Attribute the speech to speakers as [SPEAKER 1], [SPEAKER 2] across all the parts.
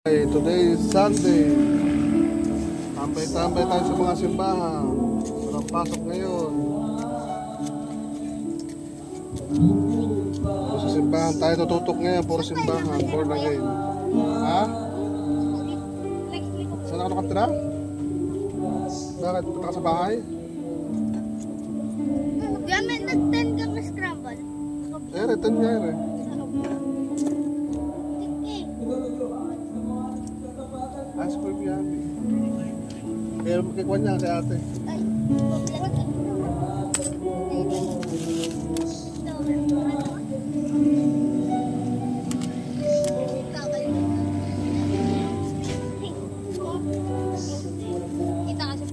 [SPEAKER 1] Today is Sunday. Tambay-tambay tayo sa mga simbahan. Walang pasok ngayon. Sa simbahan tayo tututok ngayon. Puro simbahan. Born again. Ha? Saan ako nakatira? Bakit? Punta ka sa bahay?
[SPEAKER 2] Gamit nag-10 ka pa scramble.
[SPEAKER 1] Return nga eh. Ask for me, Ate. Kaya makikwan niya kay ate.
[SPEAKER 2] Ay, kita kasi.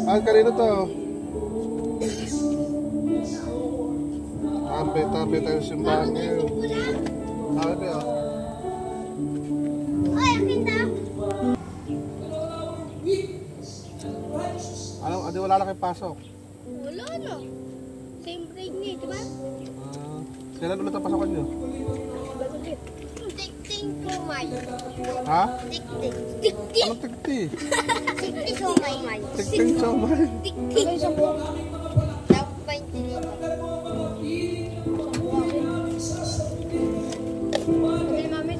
[SPEAKER 1] Ah, kanino to? Tambay-tambay tayo sa simbahan ngayon. Sabi ba?
[SPEAKER 2] Ay, akin na.
[SPEAKER 1] Ano, adi wala na kayo pasok?
[SPEAKER 2] Wala na. Same grade niya, di ba?
[SPEAKER 1] Kailan ulit ang pasokan nyo?
[SPEAKER 2] Tik-tik kumay.
[SPEAKER 1] Ha?
[SPEAKER 2] Tik-tik. Tik-tik.
[SPEAKER 1] Anong tikti?
[SPEAKER 2] Tik-tik kumay.
[SPEAKER 1] Tik-tik somay.
[SPEAKER 2] Tik-tik. Dapat pa yung tinipay. Okay, mami.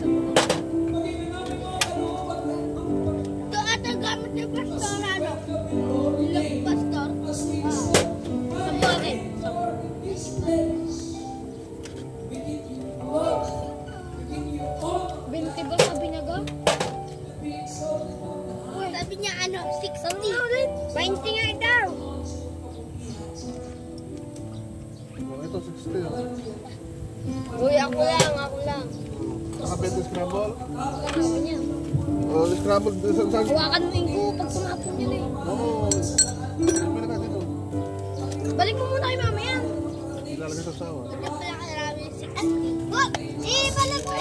[SPEAKER 2] Ito ata gamit ng pastor, ano? Ilang pastor? Sa bakit? Binti ba sabi niya ga? Sabi niya ano, 60. 20 nga daw.
[SPEAKER 1] Ito, 60.
[SPEAKER 2] Uy, ako lang.
[SPEAKER 1] Nakabit yung scramble?
[SPEAKER 2] Sabi niya.
[SPEAKER 1] Oh, scramble.
[SPEAKER 2] Hawakan mo yung ko pag sumapon yun eh.
[SPEAKER 1] Oo. May na dito.
[SPEAKER 2] Balik mo muna kay mama yan.
[SPEAKER 1] Ilalagay sa sawa.
[SPEAKER 2] Wala pala karami si Ate. Wag! Balik mo!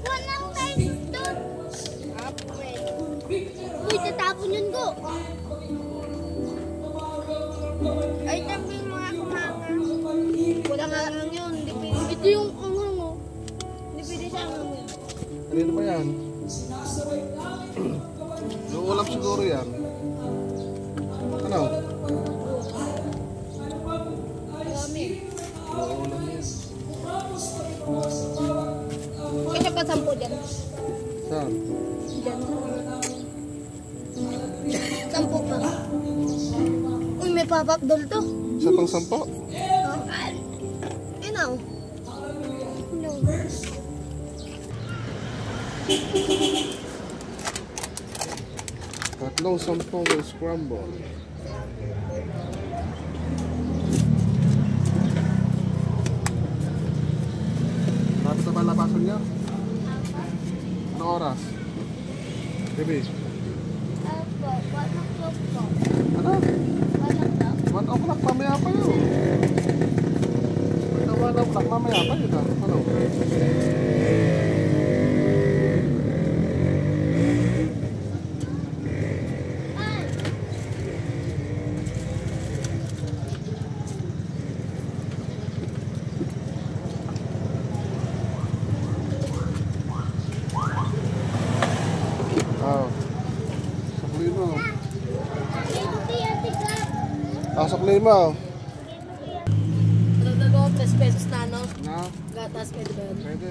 [SPEAKER 2] Walang tayo doon. Uy, tatapon yun ko. Ay, tabi yung mga kumanga. Wala nga lang yun. Hindi pwede. Ito yung angang mo. Hindi pwede sa angang yun.
[SPEAKER 1] Kanino ba yan? Yung ulam siguro yan. Ano?
[SPEAKER 2] Marami.
[SPEAKER 1] Yung ulam yan.
[SPEAKER 2] Kaya pa 10 dyan.
[SPEAKER 1] Saan?
[SPEAKER 2] Dyan. 10 pa. Uy, may pop-up doll to.
[SPEAKER 1] Isa pang 10?
[SPEAKER 2] Inaw. No.
[SPEAKER 1] Tatlong 10 ng scramble. Tapos na ba labasan niya? Anong oras? Baby?
[SPEAKER 2] Opo, 1 o'clock po.
[SPEAKER 1] Ano?
[SPEAKER 2] 1 o'clock.
[SPEAKER 1] 1 o'clock, mamaya pa yun. Pagka 1 o'clock, mamaya pa yun. Ano? Pasok lima.
[SPEAKER 2] Dalawa, 3 pesos na, no?
[SPEAKER 1] Na?
[SPEAKER 2] Gatas, pwede ba yun?
[SPEAKER 1] Pwede.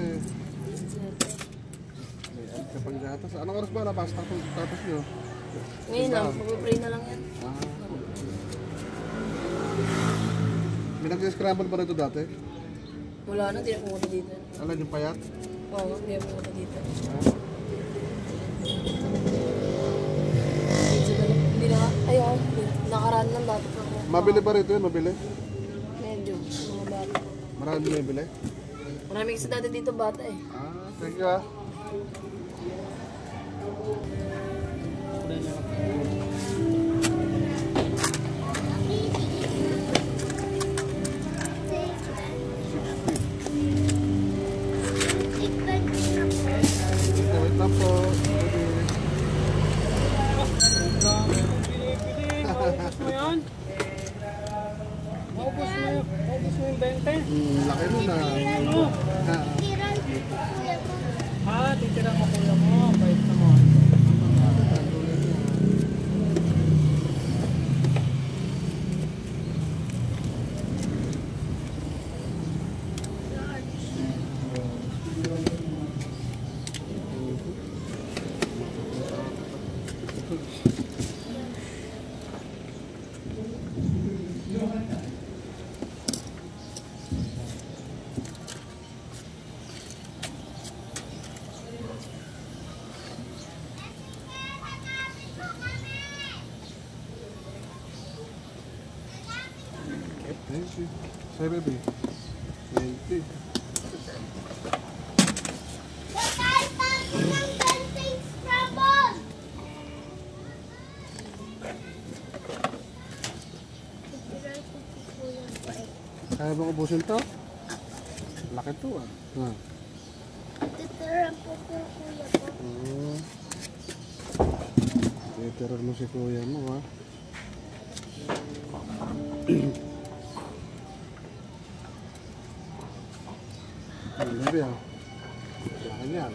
[SPEAKER 1] May add ka pang gatas. Anong oras ba napasok ang gatas nyo?
[SPEAKER 2] Ngayon lang, mag-pray na lang yan.
[SPEAKER 1] May nag-scramble ba rito dati?
[SPEAKER 2] Wala na, hindi na pumunta dito.
[SPEAKER 1] Alam yung payat?
[SPEAKER 2] Oo, hindi na pumunta dito. Hindi na, ayaw, nakaraan lang dati pa ako.
[SPEAKER 1] Mabili ba rito yun? Mabili?
[SPEAKER 2] Medyo, mga bata.
[SPEAKER 1] Marami binibili?
[SPEAKER 2] Marami kasi dati dito bata eh.
[SPEAKER 1] Thank you ah. Wait lang po.
[SPEAKER 3] mo yan? Maubos mo yung 20.
[SPEAKER 1] Laki nun ah. bebe? 20.
[SPEAKER 2] Kahit natin ng dancing scrabble!
[SPEAKER 1] Kaya bang ubusin to? Laki to ah.
[SPEAKER 2] Titiran po po kuya po.
[SPEAKER 1] Titiran mo si kuya mo ha. Ang gabi ah. Laki niyan.